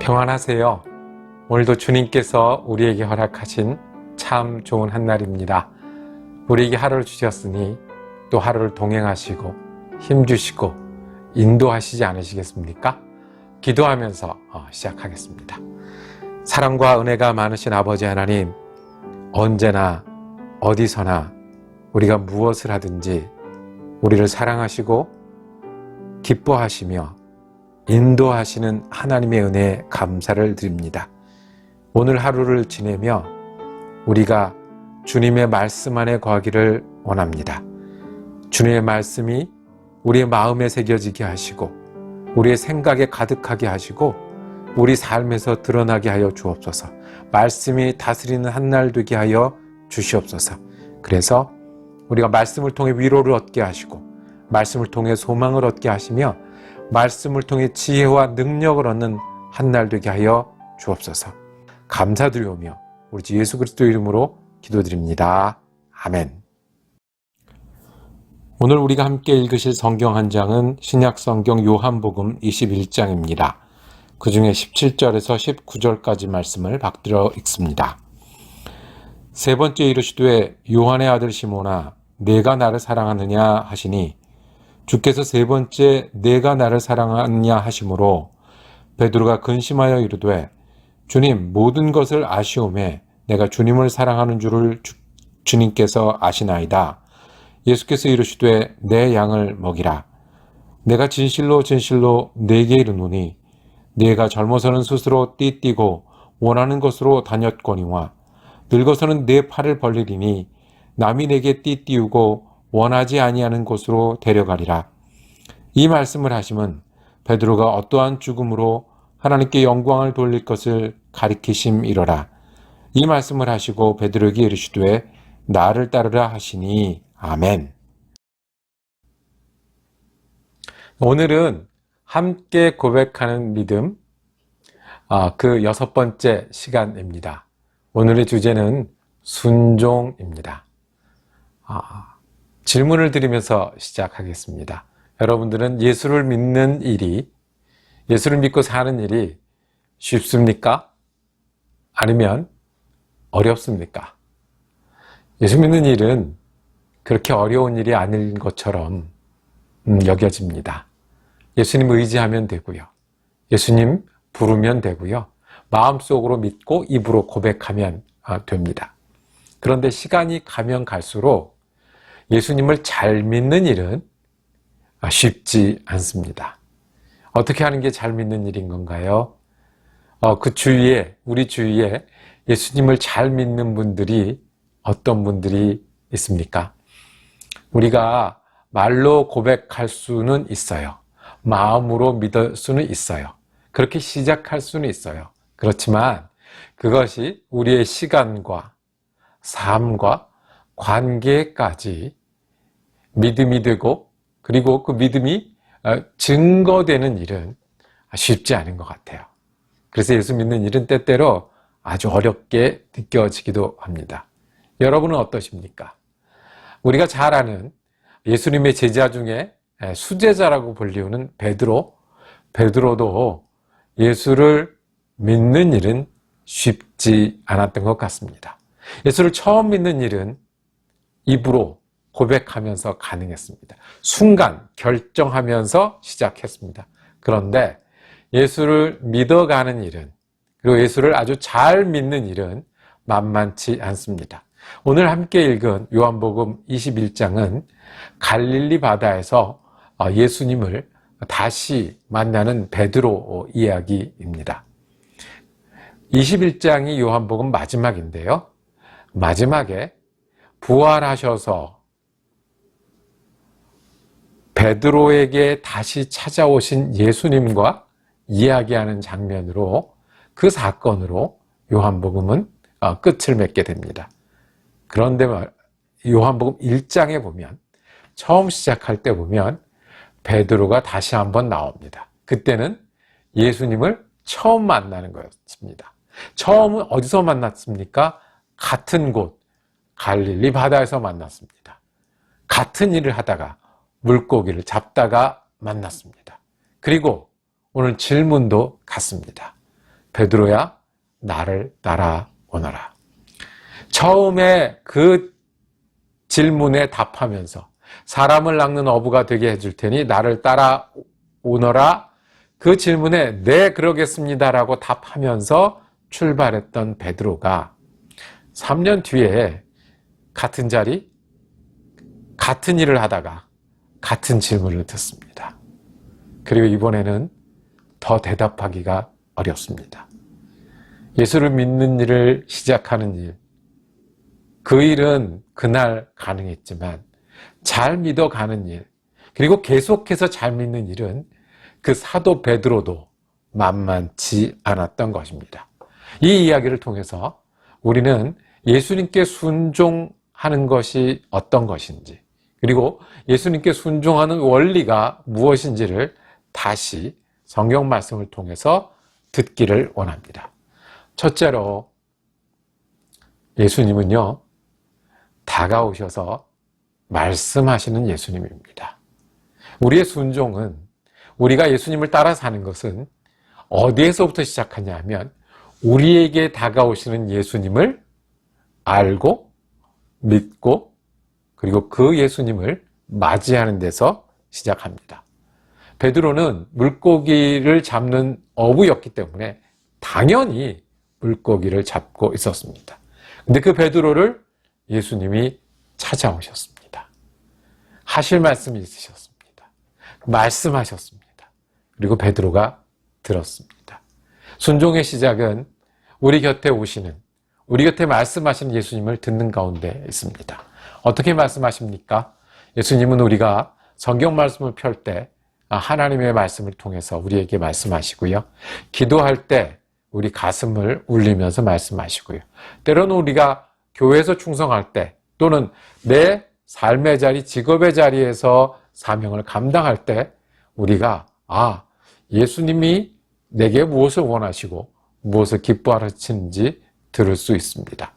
평안하세요. 오늘도 주님께서 우리에게 허락하신 참 좋은 한날입니다. 우리에게 하루를 주셨으니 또 하루를 동행하시고 힘주시고 인도하시지 않으시겠습니까? 기도하면서 시작하겠습니다. 사랑과 은혜가 많으신 아버지 하나님, 언제나 어디서나 우리가 무엇을 하든지 우리를 사랑하시고 기뻐하시며 인도하시는 하나님의 은혜에 감사를 드립니다. 오늘 하루를 지내며 우리가 주님의 말씀 안에 거하기를 원합니다. 주님의 말씀이 우리의 마음에 새겨지게 하시고 우리의 생각에 가득하게 하시고 우리 삶에서 드러나게 하여 주옵소서. 말씀이 다스리는 한날 되게 하여 주시옵소서. 그래서 우리가 말씀을 통해 위로를 얻게 하시고 말씀을 통해 소망을 얻게 하시며 말씀을 통해 지혜와 능력을 얻는 한날 되게 하여 주옵소서. 감사드리오며 우리 주 예수 그리스도 이름으로 기도드립니다. 아멘. 오늘 우리가 함께 읽으실 성경 한 장은 신약 성경 요한복음 21장입니다. 그 중에 17절에서 19절까지 말씀을 받들어 읽습니다. 세 번째 이르시되 요한의 아들 시몬아 내가 나를 사랑하느냐 하시니 주께서 세 번째 내가 나를 사랑하느냐 하심으로 베드로가 근심하여 이르되 주님 모든 것을 아시오매 내가 주님을 사랑하는 줄을 주님께서 아시나이다. 예수께서 이르시되 내 양을 먹이라. 내가 진실로 진실로 네게 이르노니 네가 젊어서는 스스로 띠띠고 원하는 곳으로 다녔거니와 늙어서는 네 팔을 벌리리니 남이 내게 띠띠우고 원하지 아니하는 곳으로 데려가리라. 이 말씀을 하심은 베드로가 어떠한 죽음으로 하나님께 영광을 돌릴 것을 가리키심이로라. 이 말씀을 하시고 베드로에게 이르시되 나를 따르라 하시니 아멘. 오늘은 함께 고백하는 믿음 그 6번째 시간입니다. 오늘의 주제는 순종입니다. 질문을 드리면서 시작하겠습니다. 여러분들은 예수를 믿는 일이, 예수를 믿고 사는 일이 쉽습니까? 아니면 어렵습니까? 예수 믿는 일은 그렇게 어려운 일이 아닌 것처럼 여겨집니다. 예수님 의지하면 되고요. 예수님 부르면 되고요. 마음속으로 믿고 입으로 고백하면 됩니다. 그런데 시간이 가면 갈수록 예수님을 잘 믿는 일은 쉽지 않습니다. 어떻게 하는 게 잘 믿는 일인 건가요? 우리 주위에 예수님을 잘 믿는 분들이 어떤 분들이 있습니까? 우리가 말로 고백할 수는 있어요. 마음으로 믿을 수는 있어요. 그렇게 시작할 수는 있어요. 그렇지만 그것이 우리의 시간과 삶과 관계까지 믿음이 되고 그리고 그 믿음이 증거되는 일은 쉽지 않은 것 같아요. 그래서 예수 믿는 일은 때때로 아주 어렵게 느껴지기도 합니다. 여러분은 어떠십니까? 우리가 잘 아는 예수님의 제자 중에 수제자라고 불리우는 베드로도 예수를 믿는 일은 쉽지 않았던 것 같습니다. 예수를 처음 믿는 일은 입으로 고백하면서 가능했습니다. 순간 결정하면서 시작했습니다. 그런데 예수를 믿어가는 일은, 그리고 예수를 아주 잘 믿는 일은 만만치 않습니다. 오늘 함께 읽은 요한복음 21장은 갈릴리 바다에서 예수님을 다시 만나는 베드로 이야기입니다. 21장이 요한복음 마지막인데요. 마지막에 부활하셔서 베드로에게 다시 찾아오신 예수님과 이야기하는 장면으로 그 사건으로 요한복음은 끝을 맺게 됩니다. 그런데 요한복음 1장에 보면 처음 시작할 때 보면 베드로가 다시 한번 나옵니다. 그때는 예수님을 처음 만나는 거였습니다. 처음은 어디서 만났습니까? 같은 곳 갈릴리 바다에서 만났습니다. 같은 일을 하다가 물고기를 잡다가 만났습니다. 그리고 오늘 질문도 같습니다. 베드로야, 나를 따라오너라. 처음에 그 질문에 답하면서 사람을 낚는 어부가 되게 해줄 테니 나를 따라오너라. 그 질문에 네, 그러겠습니다라고 답하면서 출발했던 베드로가 3년 뒤에 같은 자리, 같은 일을 하다가 같은 질문을 듣습니다. 그리고 이번에는 더 대답하기가 어렵습니다. 예수를 믿는 일을 시작하는 일, 그 일은 그날 가능했지만 잘 믿어가는 일, 그리고 계속해서 잘 믿는 일은 그 사도 베드로도 만만치 않았던 것입니다. 이 이야기를 통해서 우리는 예수님께 순종하는 것이 어떤 것인지, 그리고 예수님께 순종하는 원리가 무엇인지를 다시 성경 말씀을 통해서 듣기를 원합니다. 첫째로, 예수님은요, 다가오셔서 말씀하시는 예수님입니다. 우리의 순종은, 우리가 예수님을 따라 사는 것은 어디에서부터 시작하냐 하면 우리에게 다가오시는 예수님을 알고 믿고 그리고 그 예수님을 맞이하는 데서 시작합니다. 베드로는 물고기를 잡는 어부였기 때문에 당연히 물고기를 잡고 있었습니다. 근데 그 베드로를 예수님이 찾아오셨습니다. 하실 말씀이 있으셨습니다. 말씀하셨습니다. 그리고 베드로가 들었습니다. 순종의 시작은 우리 곁에 오시는, 우리 곁에 말씀하시는 예수님을 듣는 가운데 있습니다. 어떻게 말씀하십니까? 예수님은 우리가 성경 말씀을 펼 때 하나님의 말씀을 통해서 우리에게 말씀하시고요. 기도할 때 우리 가슴을 울리면서 말씀하시고요. 때로는 우리가 교회에서 충성할 때 또는 내 삶의 자리, 직업의 자리에서 사명을 감당할 때 우리가 예수님이 내게 무엇을 원하시고 무엇을 기뻐하시는지 들을 수 있습니다.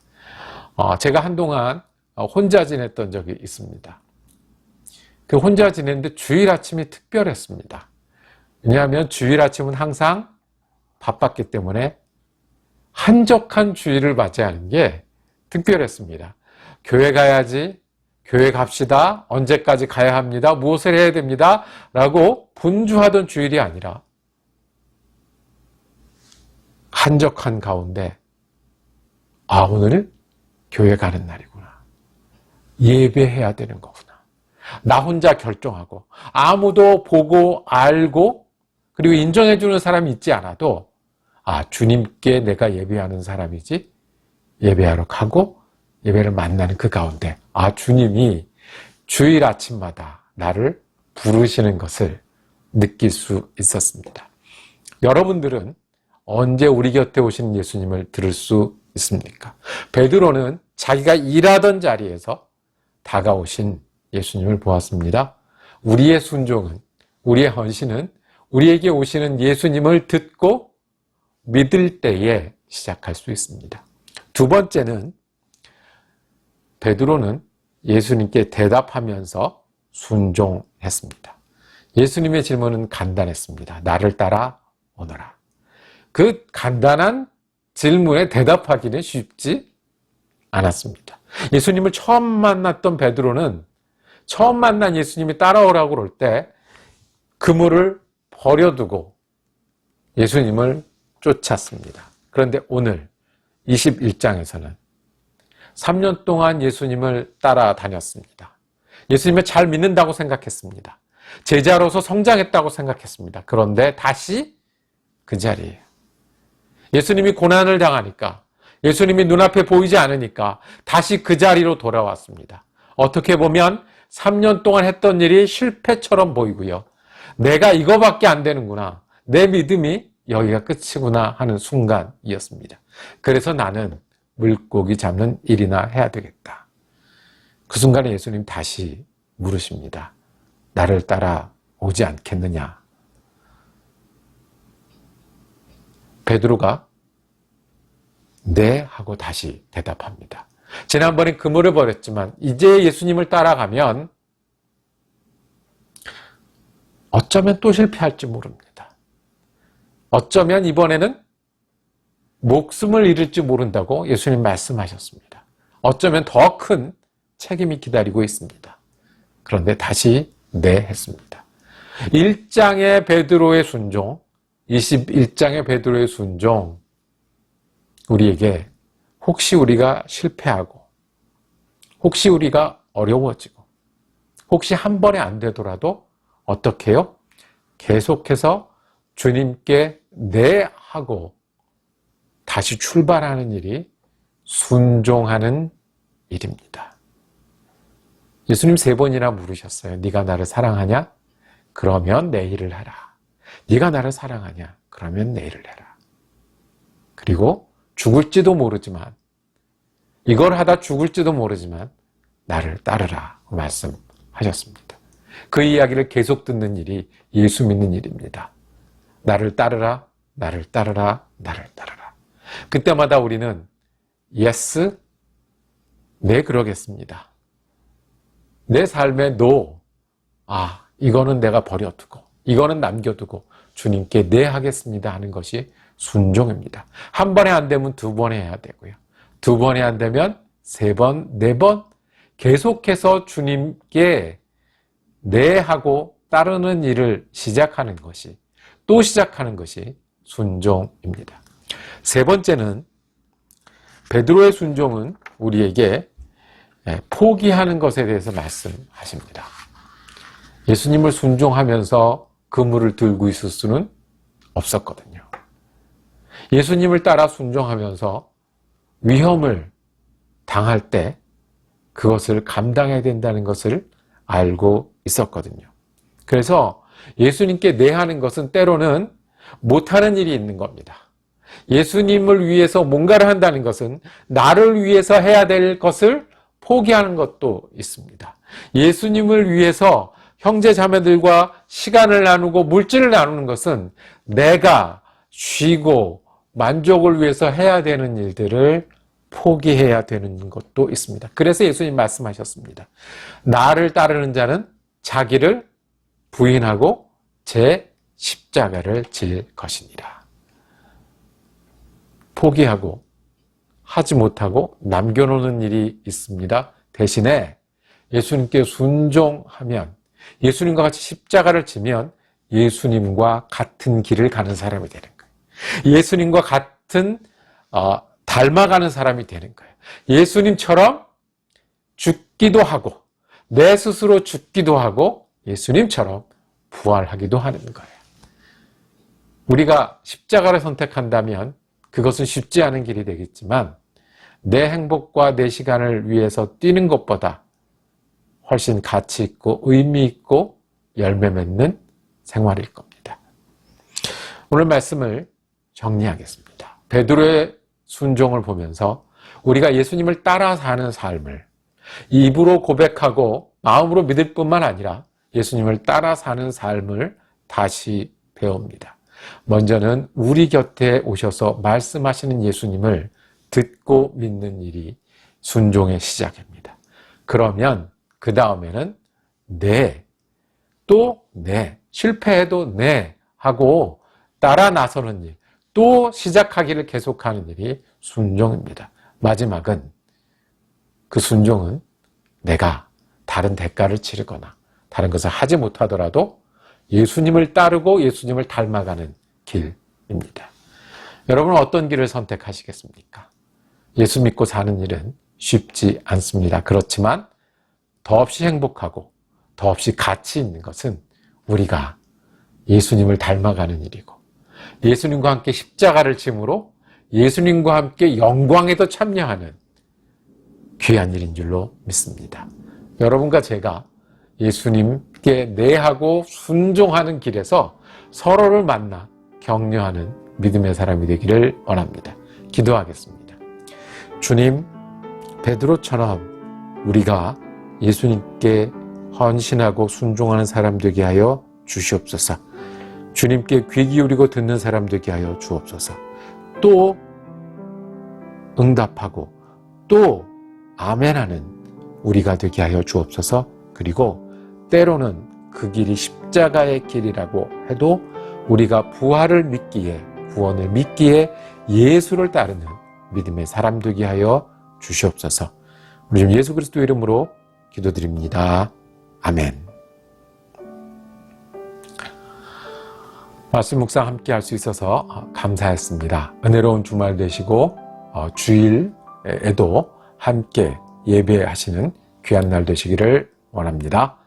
제가 한동안 혼자 지냈던 적이 있습니다. 그 혼자 지냈는데 주일 아침이 특별했습니다. 왜냐하면 주일 아침은 항상 바빴기 때문에 한적한 주일을 맞이하는 게 특별했습니다. 교회 가야지, 교회 갑시다, 언제까지 가야 합니다, 무엇을 해야 됩니다 라고 분주하던 주일이 아니라 한적한 가운데 오늘 교회 가는 날이구나, 예배해야 되는 거구나, 나 혼자 결정하고 아무도 보고 알고 그리고 인정해주는 사람이 있지 않아도 주님께 내가 예배하는 사람이지, 예배하러 가고 예배를 만나는 그 가운데 주님이 주일 아침마다 나를 부르시는 것을 느낄 수 있었습니다. 여러분들은 언제 우리 곁에 오시는 예수님을 들을 수 있습니까? 베드로는 자기가 일하던 자리에서 다가오신 예수님을 보았습니다. 우리의 순종은, 우리의 헌신은 우리에게 오시는 예수님을 듣고 믿을 때에 시작할 수 있습니다. 두 번째는 베드로는 예수님께 대답하면서 순종했습니다. 예수님의 질문은 간단했습니다. 나를 따라 오너라. 그 간단한 질문에 대답하기는 쉽지 않았습니다. 예수님을 처음 만났던 베드로는 처음 만난 예수님이 따라오라고 그럴 때 그물을 버려두고 예수님을 쫓았습니다. 그런데 오늘 21장에서는 3년 동안 예수님을 따라다녔습니다. 예수님을 잘 믿는다고 생각했습니다. 제자로서 성장했다고 생각했습니다. 그런데 다시 그 자리에 예수님이 고난을 당하니까, 예수님이 눈앞에 보이지 않으니까 다시 그 자리로 돌아왔습니다. 어떻게 보면 3년 동안 했던 일이 실패처럼 보이고요. 내가 이거밖에 안 되는구나, 내 믿음이 여기가 끝이구나 하는 순간이었습니다. 그래서 나는 물고기 잡는 일이나 해야 되겠다. 그 순간에 예수님 다시 물으십니다. 나를 따라오지 않겠느냐? 베드로가 네 하고 다시 대답합니다. 지난번에 그물을 버렸지만 이제 예수님을 따라가면 어쩌면 또 실패할지 모릅니다. 어쩌면 이번에는 목숨을 잃을지 모른다고 예수님 말씀하셨습니다. 어쩌면 더 큰 책임이 기다리고 있습니다. 그런데 다시 네 했습니다. 1장의 베드로의 순종, 21장의 베드로의 순종, 우리에게 혹시 우리가 실패하고, 혹시 우리가 어려워지고, 혹시 한 번에 안 되더라도 어떻게 해요? 계속해서 주님께 네 하고 다시 출발하는 일이 순종하는 일입니다. 예수님 3번이나 물으셨어요. 네가 나를 사랑하냐? 그러면 내 일을 해라. 네가 나를 사랑하냐? 그러면 내 일을 해라. 그리고 죽을지도 모르지만, 이걸 하다 죽을지도 모르지만 나를 따르라 말씀하셨습니다. 그 이야기를 계속 듣는 일이 예수 믿는 일입니다. 나를 따르라, 나를 따르라, 나를 따르라. 그때마다 우리는 yes, 네 그러겠습니다. 내 삶의 no, 이거는 내가 버려두고, 이거는 남겨두고 주님께 네 하겠습니다 하는 것이 순종입니다. 한 번에 안 되면 2번에 해야 되고요. 2번에 안 되면 3번, 4번 계속해서 주님께 네 하고 따르는 일을 시작하는 것이, 또 시작하는 것이 순종입니다. 3번째는, 베드로의 순종은 우리에게 포기하는 것에 대해서 말씀하십니다. 예수님을 순종하면서 그물을 들고 있을 수는 없었거든요. 예수님을 따라 순종하면서 위험을 당할 때 그것을 감당해야 된다는 것을 알고 있었거든요. 그래서 예수님께 네 하는 것은 때로는 못하는 일이 있는 겁니다. 예수님을 위해서 뭔가를 한다는 것은 나를 위해서 해야 될 것을 포기하는 것도 있습니다. 예수님을 위해서 형제 자매들과 시간을 나누고 물질을 나누는 것은 내가 쉬고 만족을 위해서 해야 되는 일들을 포기해야 되는 것도 있습니다. 그래서 예수님 말씀하셨습니다. 나를 따르는 자는 자기를 부인하고 제 십자가를 질 것이니라. 포기하고 하지 못하고 남겨놓는 일이 있습니다. 대신에 예수님께 순종하면, 예수님과 같이 십자가를 지면 예수님과 같은 길을 가는 사람이 되는 거예요. 예수님과 같은 닮아가는 사람이 되는 거예요. 예수님처럼 죽기도 하고 내 스스로 죽기도 하고 예수님처럼 부활하기도 하는 거예요. 우리가 십자가를 선택한다면 그것은 쉽지 않은 길이 되겠지만 내 행복과 내 시간을 위해서 뛰는 것보다 훨씬 가치 있고 의미 있고 열매 맺는 생활일 겁니다. 오늘 말씀을 정리하겠습니다. 베드로의 순종을 보면서 우리가 예수님을 따라 사는 삶을 입으로 고백하고 마음으로 믿을 뿐만 아니라 예수님을 따라 사는 삶을 다시 배웁니다. 먼저는 우리 곁에 오셔서 말씀하시는 예수님을 듣고 믿는 일이 순종의 시작입니다. 그러면 그 다음에는 네, 또 네, 실패해도 네 하고 따라 나서는 일, 또 시작하기를 계속하는 일이 순종입니다. 마지막은, 그 순종은 내가 다른 대가를 치르거나 다른 것을 하지 못하더라도 예수님을 따르고 예수님을 닮아가는 길입니다. 여러분은 어떤 길을 선택하시겠습니까? 예수 믿고 사는 일은 쉽지 않습니다. 그렇지만 더없이 행복하고 더없이 가치 있는 것은 우리가 예수님을 닮아가는 일이고 예수님과 함께 십자가를 짐으로 예수님과 함께 영광에도 참여하는 귀한 일인 줄로 믿습니다. 여러분과 제가 예수님께 내하고 순종하는 길에서 서로를 만나 격려하는 믿음의 사람이 되기를 원합니다. 기도하겠습니다. 주님, 베드로처럼 우리가 예수님께 헌신하고 순종하는 사람 되게 하여 주시옵소서. 주님께 귀 기울이고 듣는 사람 되게 하여 주옵소서. 또 응답하고 또 아멘하는 우리가 되게 하여 주옵소서. 그리고 때로는 그 길이 십자가의 길이라고 해도 우리가 부활을 믿기에, 구원을 믿기에 예수를 따르는 믿음의 사람 되게 하여 주시옵소서. 우리 좀 예수 그리스도 이름으로 기도드립니다. 아멘. 말씀 묵상 함께 할 수 있어서 감사했습니다. 은혜로운 주말 되시고 주일에도 함께 예배하시는 귀한 날 되시기를 원합니다.